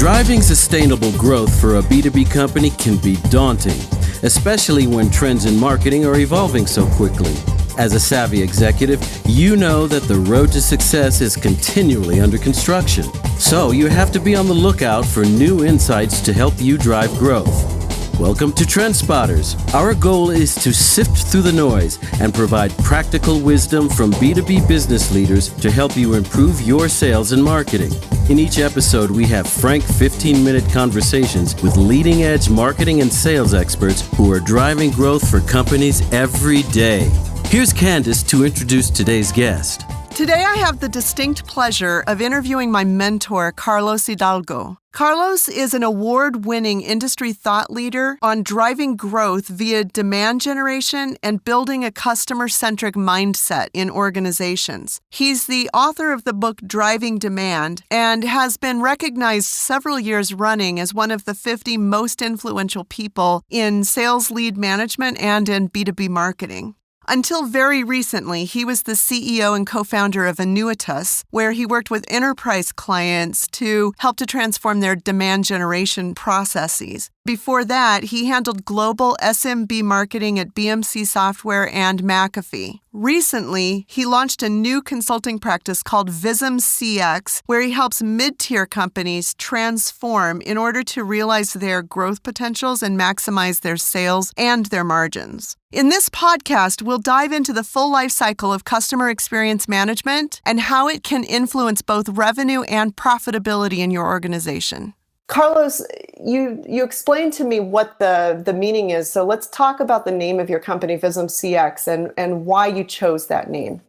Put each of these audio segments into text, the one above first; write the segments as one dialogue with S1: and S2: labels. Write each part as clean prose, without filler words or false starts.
S1: Driving sustainable growth for a B2B company can be daunting, especially when trends in marketing are evolving so quickly. As a savvy executive, you know that the road to success is continually under construction. So you have to be on the lookout for new insights to help you drive growth. Welcome to Trend Spotters. Our goal is to sift through the noise and provide practical wisdom from B2B business leaders to help you improve your sales and marketing. In each episode, we have frank 15-minute conversations with leading-edge marketing and sales experts who are driving growth for companies every day. Here's Candyce to introduce today's guest.
S2: Today, I have the distinct pleasure of interviewing my mentor, Carlos Hidalgo. Carlos is an award-winning industry thought leader on driving growth via demand generation and building a customer-centric mindset in organizations. He's the author of the book Driving Demand and has been recognized several years running as one of the 50 most influential people in sales lead management and in B2B marketing. Until very recently, he was the CEO and co-founder of Annuitas, where he worked with enterprise clients to help to transform their demand generation processes. Before that, he handled global SMB marketing at BMC Software and McAfee. Recently, he launched a new consulting practice called VisumCx, where he helps mid-tier companies transform in order to realize their growth potentials and maximize their sales and their margins. In this podcast, we'll dive into the full life cycle of customer experience management and how it can influence both revenue and profitability in your organization. Carlos, you explained to me what the meaning is. So let's talk about the name of your company, VisumCx, and why you chose that name.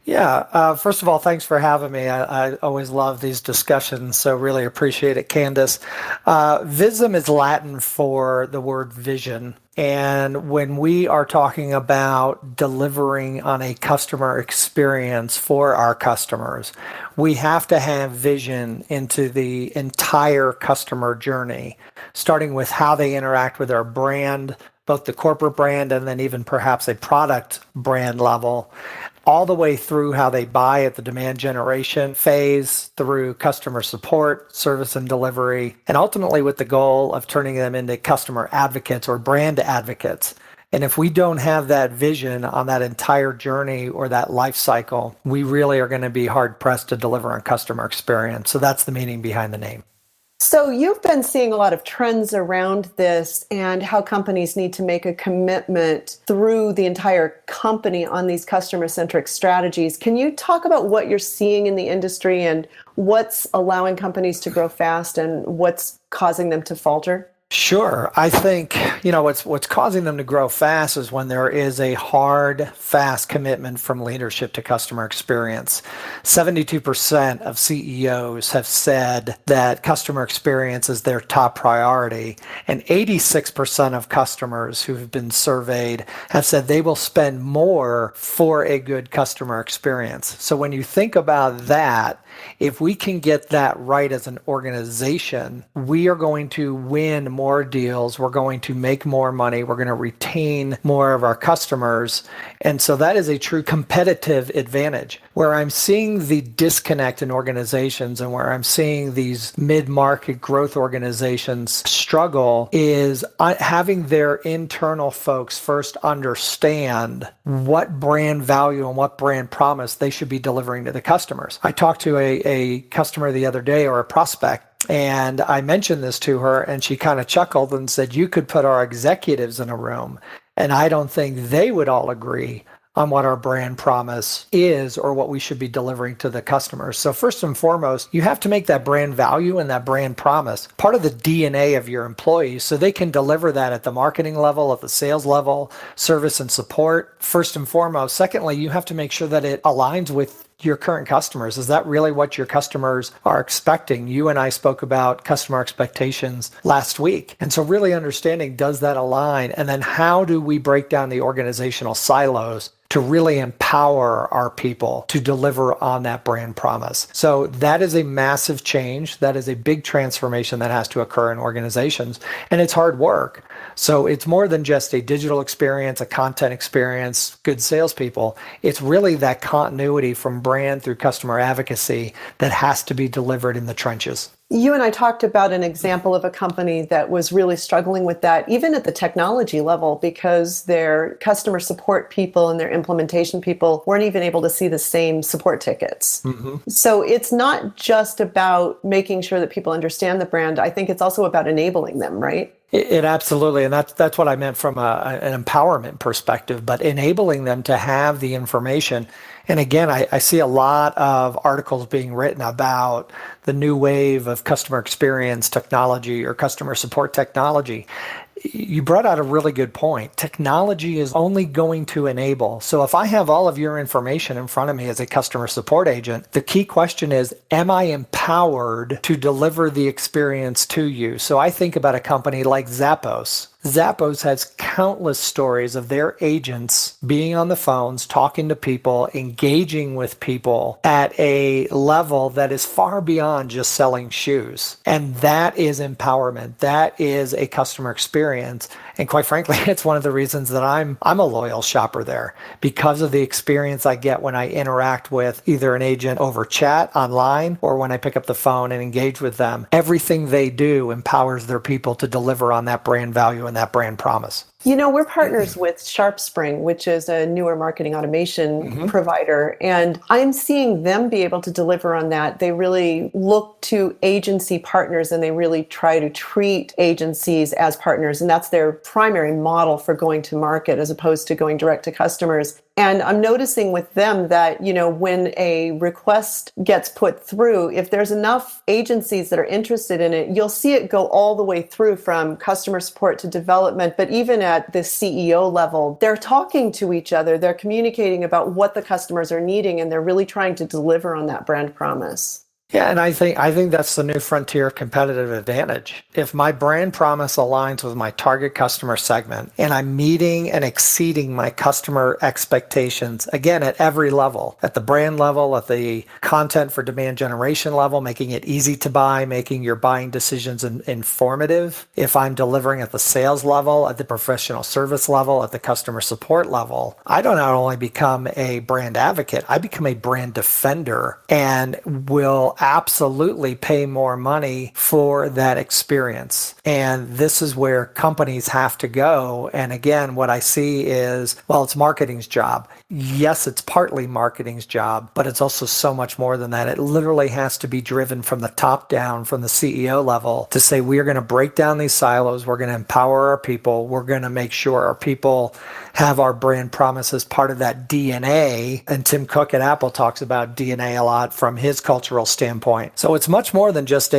S3: Yeah, first of all, thanks for having me. I always love these discussions, so really appreciate it, Candyce. Visum is Latin for the word vision. And when we are talking about delivering on a customer experience for our customers, we have to have vision into the entire customer journey, starting with how they interact with our brand, both the corporate brand and then even perhaps a product brand level, all the way through how they buy at the demand generation phase, through customer support, service and delivery, and ultimately with the goal of turning them into customer advocates or brand advocates. And if we don't have that vision on that entire journey or that life cycle, we really are going to be hard pressed to deliver on customer experience. So that's the meaning behind the name.
S2: So you've been seeing a lot of trends around this and how companies need to make a commitment through the entire company on these customer-centric strategies. Can you talk about what you're seeing in the industry and what's allowing companies to grow fast and what's causing them to falter?
S3: Sure. I think, what's causing them to grow fast is when there is a hard, fast commitment from leadership to customer experience. 72% of CEOs have said that customer experience is their top priority, and 86% of customers who have been surveyed have said they will spend more for a good customer experience. So when you think about that, if we can get that right as an organization, we are going to win more deals, we're going to make more money, we're going to retain more of our customers. And so that is a true competitive advantage. Where I'm seeing the disconnect in organizations and where I'm seeing these mid-market growth organizations struggle is having their internal folks first understand what brand value and what brand promise they should be delivering to the customers. I talked to a customer the other day, or a prospect, and I mentioned this to her, and she kind of chuckled and said, "You could put our executives in a room, and I don't think they would all agree on what our brand promise is or what we should be delivering to the customers." So first and foremost, you have to make that brand value and that brand promise part of the DNA of your employees so they can deliver that at the marketing level, at the sales level, service and support, first and foremost. Secondly, you have to make sure that it aligns with your current customers. Is that really what your customers are expecting? You and I spoke about customer expectations last week. And so really understanding, does that align? And then how do we break down the organizational silos to really empower our people to deliver on that brand promise? So that is a massive change. That is a big transformation that has to occur in organizations. And it's hard work. So it's more than just a digital experience, a content experience, good salespeople. It's really that continuity from brand through customer advocacy that has to be delivered in the trenches.
S2: You and I talked about an example of a company that was really struggling with that, even at the technology level, because their customer support people and their implementation people weren't even able to see the same support tickets. So it's not just about making sure that people understand the brand. I think it's also about enabling them, right?
S3: It absolutely, and that's what I meant from an empowerment perspective, but enabling them to have the information. And again, I see a lot of articles being written about the new wave of customer experience technology or customer support technology. You brought out a really good point. Technology is only going to enable. So if I have all of your information in front of me as a customer support agent, the key question is, am I empowered to deliver the experience to you? So I think about a company like Zappos. Zappos has countless stories of their agents being on the phones, talking to people, engaging with people at a level that is far beyond just selling shoes. And that is empowerment. That is a customer experience. And quite frankly, it's one of the reasons that I'm a loyal shopper there, because of the experience I get when I interact with either an agent over chat online or when I pick up the phone and engage with them. Everything they do empowers their people to deliver on that brand value and that brand promise.
S2: You know, we're partners with SharpSpring, which is a newer marketing automation provider, and I'm seeing them be able to deliver on that. They really look to agency partners and they really try to treat agencies as partners, and that's their primary model for going to market as opposed to going direct to customers. And I'm noticing with them that, you know, when a request gets put through, if there's enough agencies that are interested in it, you'll see it go all the way through from customer support to development. But even at the CEO level, they're talking to each other. They're communicating about what the customers are needing, and they're really trying to deliver on that brand promise.
S3: Yeah, and I think that's the new frontier of competitive advantage. If my brand promise aligns with my target customer segment and I'm meeting and exceeding my customer expectations, again, at every level, at the brand level, at the content for demand generation level, making it easy to buy, making your buying decisions informative. If I'm delivering at the sales level, at the professional service level, at the customer support level, I don't not only become a brand advocate, I become a brand defender and will absolutely pay more money for that experience. And this is where companies have to go. And again, what I see is, well, it's marketing's job. Yes, it's partly marketing's job, but it's also so much more than that. It literally has to be driven from the top down, from the CEO level, to say, we are going to break down these silos. We're going to empower our people. We're going to make sure our people have our brand promise as part of that DNA. And Tim Cook at Apple talks about DNA a lot from his cultural standpoint. So it's much more than just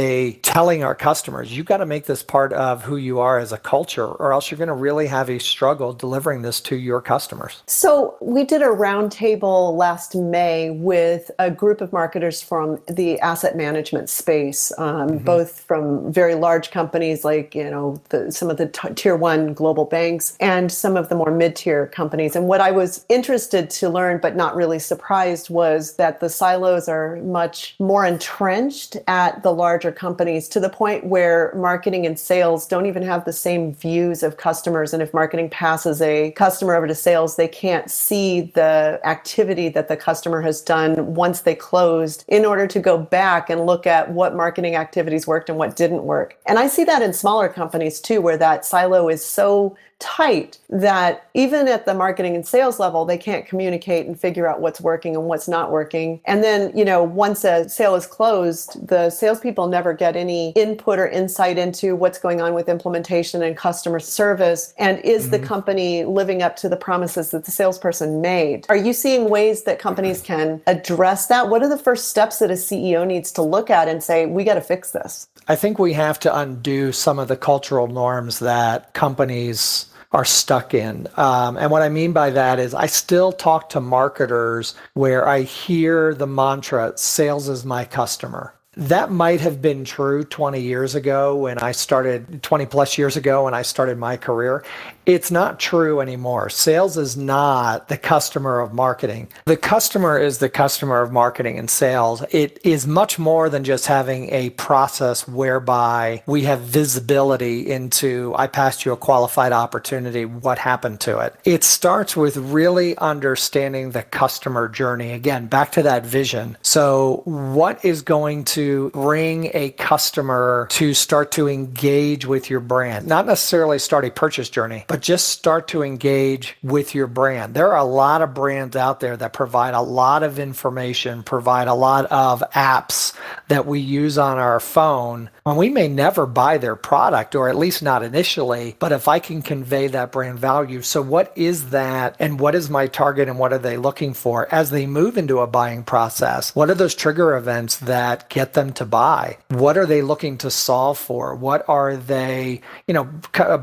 S3: telling our customers, you've got to make this part of who you are as a culture, or else you're going to really have a struggle delivering this to your customers.
S2: So we did a roundtable last May with a group of marketers from the asset management space, both from very large companies like, you know, some of the tier one global banks and some of the more mid-tier companies. And what I was interested to learn, but not really surprised, was that the silos are much more entrenched at the larger companies, to the point where marketing and sales don't even have the same views of customers. And if marketing passes a customer over to sales, they can't see the activity that the customer has done once they closed, in order to go back and look at what marketing activities worked and what didn't work. And I see that in smaller companies too, where that silo is so tight that even at the marketing and sales level, they can't communicate and figure out what's working and what's not working. And then, you know, once a sale is closed, the salespeople never get any input or insight into what's going on with implementation and customer service. And is the company living up to the promises that the salesperson made? Are you seeing ways that companies can address that? What are the first steps that a CEO needs to look at and say, we got to fix this?
S3: I think we have to undo some of the cultural norms that companies are stuck in. And what I mean by that is, I still talk to marketers where I hear the mantra, sales is my customer. That might have been true 20 years ago when I started, 20 plus years ago when I started my career. It's not true anymore. Sales is not the customer of marketing. The customer is the customer of marketing and sales. It is much more than just having a process whereby we have visibility into, I passed you a qualified opportunity, what happened to it? It starts with really understanding the customer journey. Again, back to that vision. So what is going to bring a customer to start to engage with your brand? Not necessarily start a purchase journey, but just start to engage with your brand. There are a lot of brands out there that provide a lot of information, provide a lot of apps that we use on our phone, and we may never buy their product, or at least not initially, but if I can convey that brand value. So what is that, and what is my target, and what are they looking for as they move into a buying process? What are those trigger events that get them to buy? What are they looking to solve for? What are they,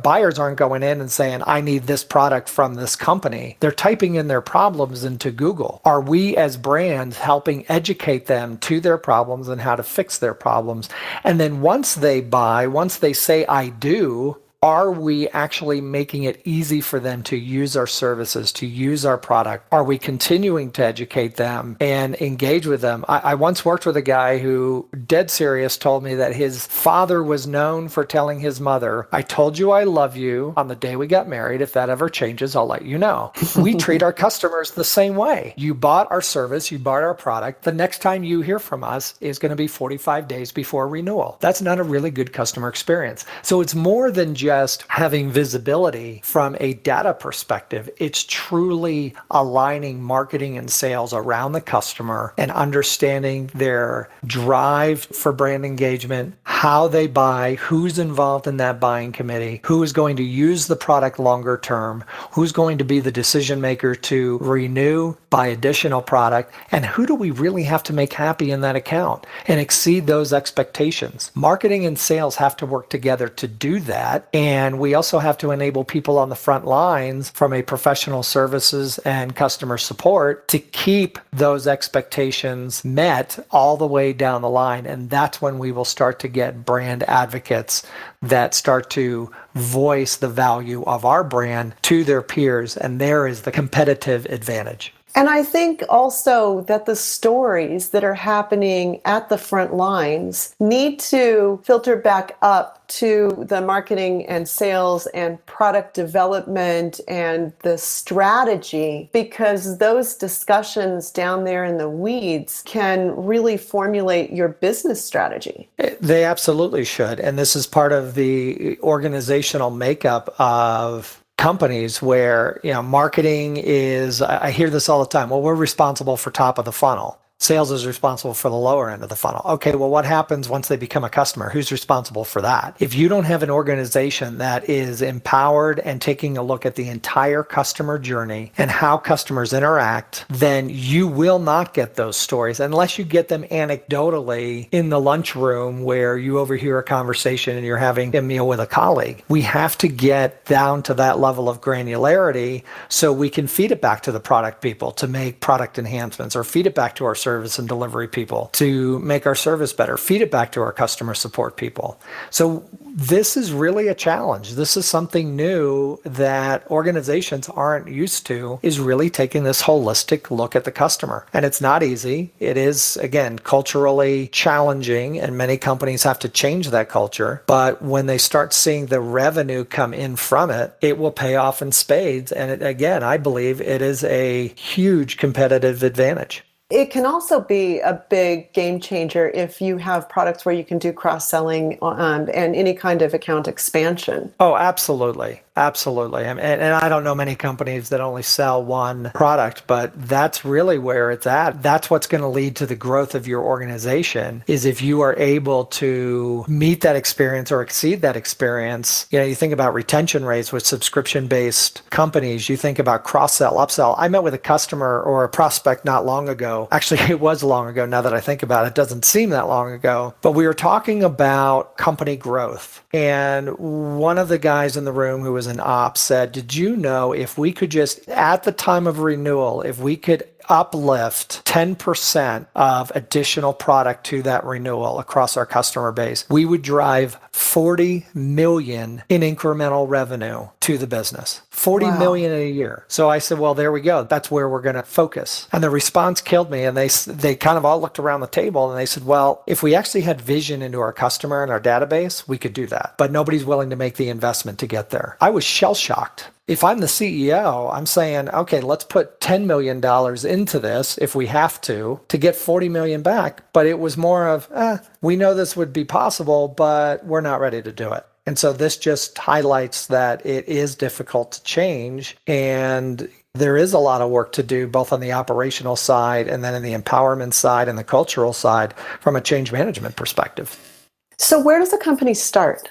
S3: buyers aren't going in and saying, I need this product from this company. They're typing in their problems into Google. Are we as brands helping educate them to their problems and how to fix their problems? And then once they buy, once they say, I do, are we actually making it easy for them to use our services, to use our product? Are we continuing to educate them and engage with them? I once worked with a guy who, dead serious, told me that his father was known for telling his mother, I told you I love you on the day we got married. If that ever changes, I'll let you know. We treat our customers the same way. You bought our service, you bought our product. The next time you hear from us is going to be 45 days before renewal. That's not a really good customer experience. So it's more than just having visibility from a data perspective. It's truly aligning marketing and sales around the customer and understanding their drive for brand engagement, how they buy, who's involved in that buying committee, who is going to use the product longer term, who's going to be the decision maker to renew, buy additional product, and who do we really have to make happy in that account and exceed those expectations. Marketing and sales have to work together to do that. And we also have to enable people on the front lines from a professional services and customer support to keep those expectations met all the way down the line. And that's when we will start to get brand advocates that start to voice the value of our brand to their peers. And there is the competitive advantage.
S4: And I think also that the stories that are happening at the front lines need to filter back up to the marketing and sales and product development and the strategy, because those discussions down there in the weeds can really formulate your business strategy.
S3: They absolutely should. And this is part of the organizational makeup of companies where, marketing is, I hear this all the time. Well, we're responsible for top of the funnel. Sales is responsible for the lower end of the funnel. Okay, well, what happens once they become a customer? Who's responsible for that? If you don't have an organization that is empowered and taking a look at the entire customer journey and how customers interact, then you will not get those stories unless you get them anecdotally in the lunchroom where you overhear a conversation and you're having a meal with a colleague. We have to get down to that level of granularity so we can feed it back to the product people to make product enhancements, or feed it back to our service and delivery people to make our service better, feed it back to our customer support people. So this is really a challenge. This is something new that organizations aren't used to, is really taking this holistic look at the customer. And it's not easy. It is, again, culturally challenging, and many companies have to change that culture. But when they start seeing the revenue come in from it, it will pay off in spades. And again, I believe it is a huge competitive advantage.
S4: It can also be a big game changer if you have products where you can do cross-selling and any kind of account expansion.
S3: Oh, absolutely. Absolutely. And I don't know many companies that only sell one product, but that's really where it's at. That's what's going to lead to the growth of your organization, is if you are able to meet that experience or exceed that experience. You think about retention rates with subscription-based companies. You think about cross-sell, upsell. I met with a customer or a prospect not long ago. Actually, it was long ago now that I think about it. It doesn't seem that long ago. But we were talking about company growth. And one of the guys in the room who was an ops said, did you know if we could just, at the time of renewal, if we could uplift 10% of additional product to that renewal across our customer base, we would drive $40 million in incremental revenue to the business. $40 million in a year. So I said, well, there we go. That's where we're going to focus. And the response killed me. And they kind of all looked around the table and they said, well, if we actually had vision into our customer and our database, we could do that. But nobody's willing to make the investment to get there. I was shell-shocked. If I'm the CEO, I'm saying, okay, let's put $10 million into this if we have to get 40 million back. But it was more of, we know this would be possible, but we're not ready to do it. And so this just highlights that it is difficult to change. And there is a lot of work to do, both on the operational side and then in the empowerment side and the cultural side from a change management perspective.
S4: So where does a company start?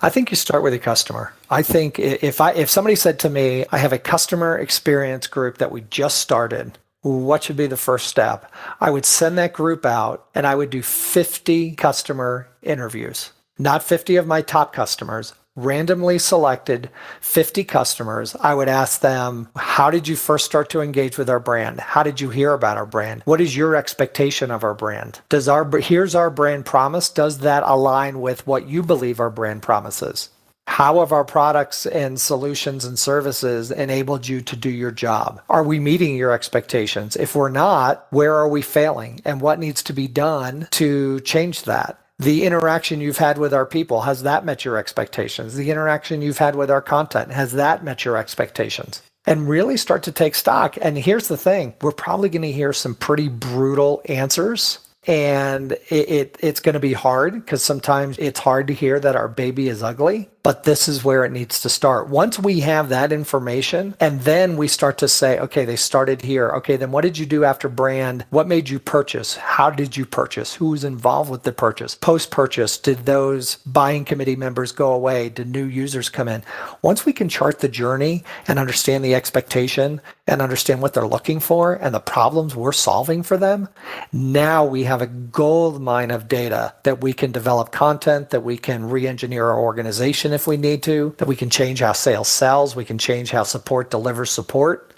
S3: I think you start with your customer. I think if somebody said to me, I have a customer experience group that we just started, what should be the first step? I would send that group out and I would do 50 customer interviews, not 50 of my top customers, randomly selected 50 customers. I would ask them, how did you first start to engage with our brand? How did you hear about our brand? What is your expectation of our brand? Here's our brand promise. Does that align with what you believe our brand promise is? How have our products and solutions and services enabled you to do your job? Are we meeting your expectations? If we're not, where are we failing? And what needs to be done to change that? The interaction you've had with our people, has that met your expectations? The interaction you've had with our content, has that met your expectations? And really start to take stock. And here's the thing, we're probably going to hear some pretty brutal answers. And it's going to be hard because sometimes it's hard to hear that our baby is ugly. But this is where it needs to start. Once we have that information, and then we start to say, okay, they started here. Okay, then what did you do after brand? What made you purchase? How did you purchase? Who was involved with the purchase? Post-purchase, did those buying committee members go away? Did new users come in? Once we can chart the journey and understand the expectation and understand what they're looking for and the problems we're solving for them, now we have a gold mine of data that we can develop content, that we can re-engineer our organization if we need to, that we can change how sales sells, we can change how support delivers support.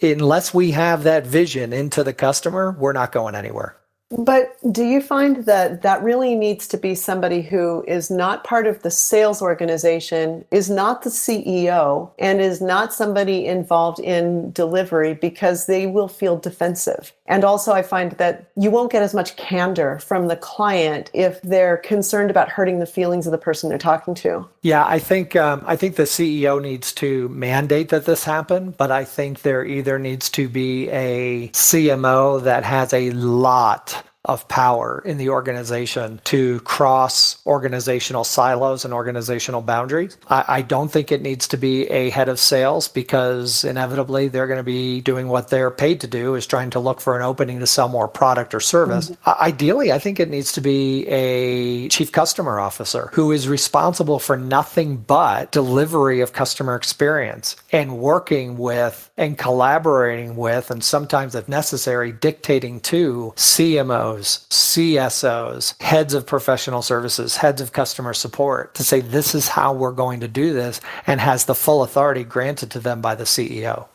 S3: Unless we have that vision into the customer, we're not going anywhere.
S4: But do you find that that really needs to be somebody who is not part of the sales organization, is not the CEO, and is not somebody involved in delivery, because they will feel defensive? And also I find that you won't get as much candor from the client if they're concerned about hurting the feelings of the person they're talking to.
S3: Yeah, I think the CEO needs to mandate that this happen, but I think there either needs to be a CMO that has a lot of power in the organization to cross organizational silos and organizational boundaries. I don't think it needs to be a head of sales, because inevitably they're going to be doing what they're paid to do, is trying to look for an opening to sell more product or service. Mm-hmm. Ideally, I think it needs to be a chief customer officer who is responsible for nothing but delivery of customer experience and working with and collaborating with, and sometimes if necessary, dictating to CMOs, CSOs, heads of professional services, heads of customer support, to say this is how we're going to do this, and has the full authority granted to them by the CEO.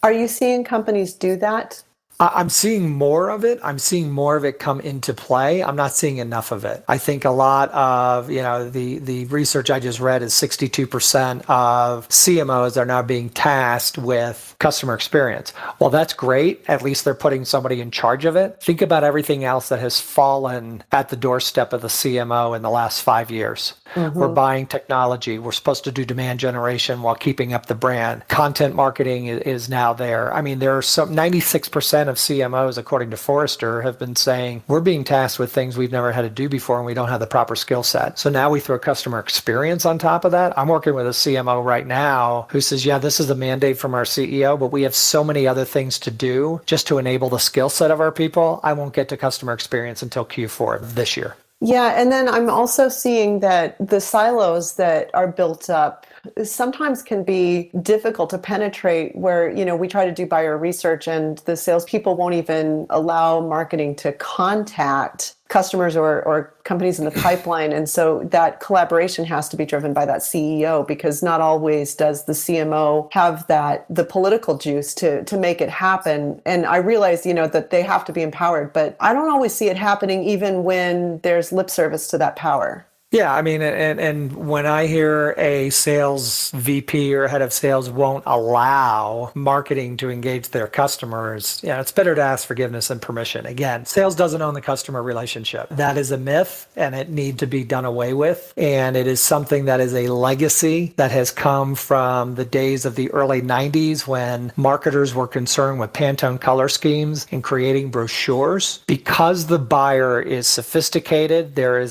S4: Are you seeing companies do that?
S3: I'm seeing more of it. I'm seeing more of it come into play. I'm not seeing enough of it. I think a lot of, the research I just read is 62% of CMOs are now being tasked with customer experience. Well, that's great. At least they're putting somebody in charge of it. Think about everything else that has fallen at the doorstep of the CMO in the last 5 years. Mm-hmm. We're buying technology. We're supposed to do demand generation while keeping up the brand. Content marketing is now there. I mean, there are 96% of CMOs, according to Forrester, have been saying we're being tasked with things we've never had to do before and we don't have the proper skill set. So now we throw customer experience on top of that. I'm working with a CMO right now who says, yeah, this is a mandate from our CEO, but we have so many other things to do just to enable the skill set of our people. I won't get to customer experience until Q4 this year.
S4: Yeah, and then I'm also seeing that the silos that are built up sometimes can be difficult to penetrate, where, we try to do buyer research and the salespeople won't even allow marketing to contact customers or companies in the pipeline. And so that collaboration has to be driven by that CEO, because not always does the CMO have the political juice to make it happen. And I realize, that they have to be empowered, but I don't always see it happening even when there's lip service to that power.
S3: Yeah, I mean, and when I hear a sales VP or head of sales won't allow marketing to engage their customers, it's better to ask forgiveness and permission. Again, sales doesn't own the customer relationship. That is a myth, and it needs to be done away with. And it is something that is a legacy that has come from the days of the early 90s when marketers were concerned with Pantone color schemes and creating brochures. Because the buyer is sophisticated, there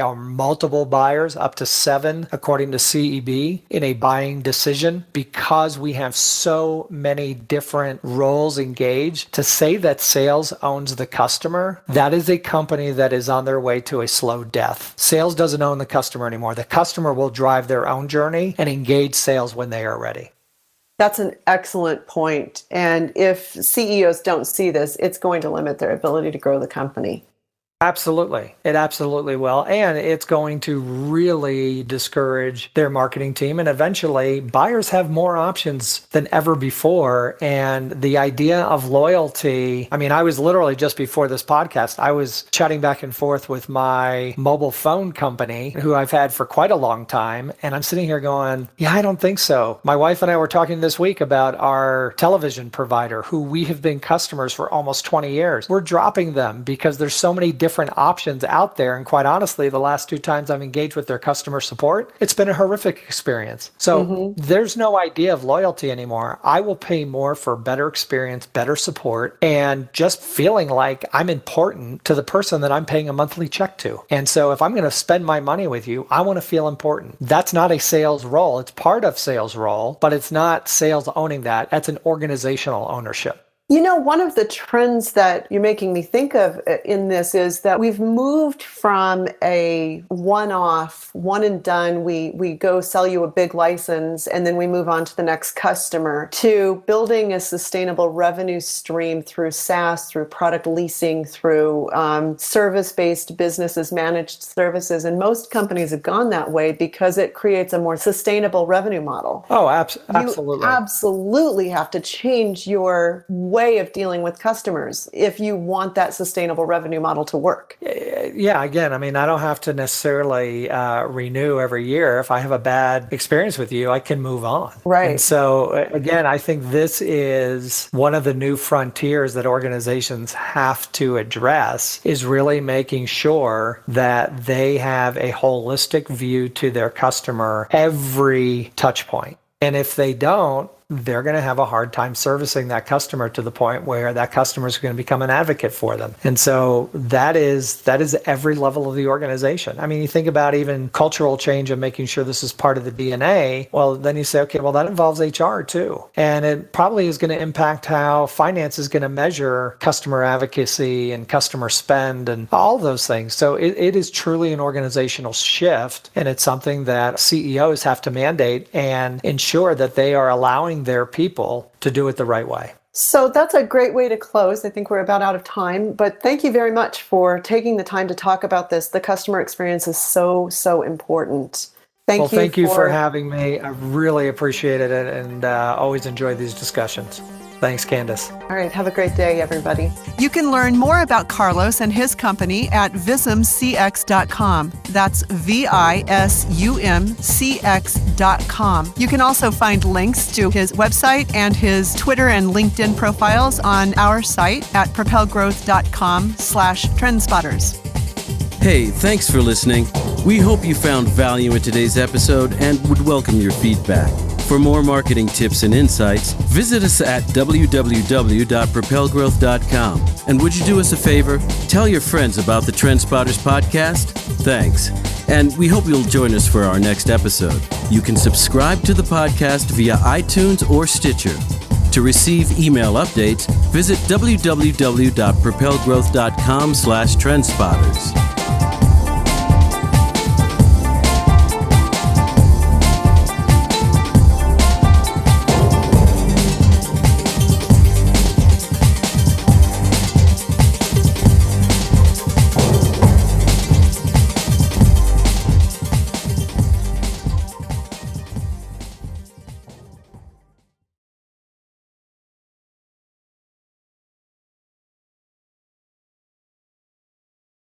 S3: are multiple buyers, up to 7, according to CEB, in a buying decision. Because we have so many different roles engaged, to say that sales owns the customer, that is a company that is on their way to a slow death. Sales doesn't own the customer anymore. The customer will drive their own journey and engage sales when they are ready.
S4: That's an excellent point. And if CEOs don't see this, it's going to limit their ability to grow the company.
S3: Absolutely. It absolutely will. And it's going to really discourage their marketing team. And eventually, buyers have more options than ever before. And the idea of loyalty, I mean, I was literally just before this podcast, I was chatting back and forth with my mobile phone company, who I've had for quite a long time. And I'm sitting here going, yeah, I don't think so. My wife and I were talking this week about our television provider, who we have been customers for almost 20 years. We're dropping them because there's so many different options out there. And quite honestly, the last 2 times I've engaged with their customer support, it's been a horrific experience. So there's no idea of loyalty anymore. I will pay more for better experience, better support, and just feeling like I'm important to the person that I'm paying a monthly check to. And so if I'm going to spend my money with you, I want to feel important. That's not a sales role. It's part of sales role, but it's not sales owning that. That's an organizational ownership.
S4: You know, one of the trends that you're making me think of in this is that we've moved from a one-off, one and done, we go sell you a big license and then we move on to the next customer, to building a sustainable revenue stream through SaaS, through product leasing, through service-based businesses, managed services. And most companies have gone that way because it creates a more sustainable revenue model.
S3: Oh, absolutely.
S4: You absolutely have to change your way of dealing with customers if you want that sustainable revenue model to work.
S3: Yeah, again, I mean, I don't have to necessarily renew every year. If I have a bad experience with you, I can move on.
S4: Right.
S3: And so, again, I think this is one of the new frontiers that organizations have to address, is really making sure that they have a holistic view to their customer every touch point. And if they don't, they're going to have a hard time servicing that customer to the point where that customer is going to become an advocate for them. And so that is every level of the organization. I mean, you think about even cultural change and making sure this is part of the DNA. Well, then you say, okay, well, that involves HR too. And it probably is going to impact how finance is going to measure customer advocacy and customer spend and all those things. So it is truly an organizational shift. And it's something that CEOs have to mandate and ensure that they are allowing their people to do it the right way.
S4: So that's a great way to close. I think we're about out of time, but thank you very much for taking the time to talk about this. The customer experience is so, so important.
S3: Thank you for having me. I really appreciate it and always enjoy these discussions. Thanks, Candyce.
S4: All right. Have a great day, everybody.
S2: You can learn more about Carlos and his company at VisumCx.com. That's VisumCx.com. You can also find links to his website and his Twitter and LinkedIn profiles on our site at propelgrowth.com/trendspotters.
S1: Hey, thanks for listening. We hope you found value in today's episode and would welcome your feedback. For more marketing tips and insights, visit us at www.propelgrowth.com. And would you do us a favor? Tell your friends about the TrendSpotters podcast. Thanks. And we hope you'll join us for our next episode. You can subscribe to the podcast via iTunes or Stitcher. To receive email updates, visit www.propelgrowth.com/trendspotters.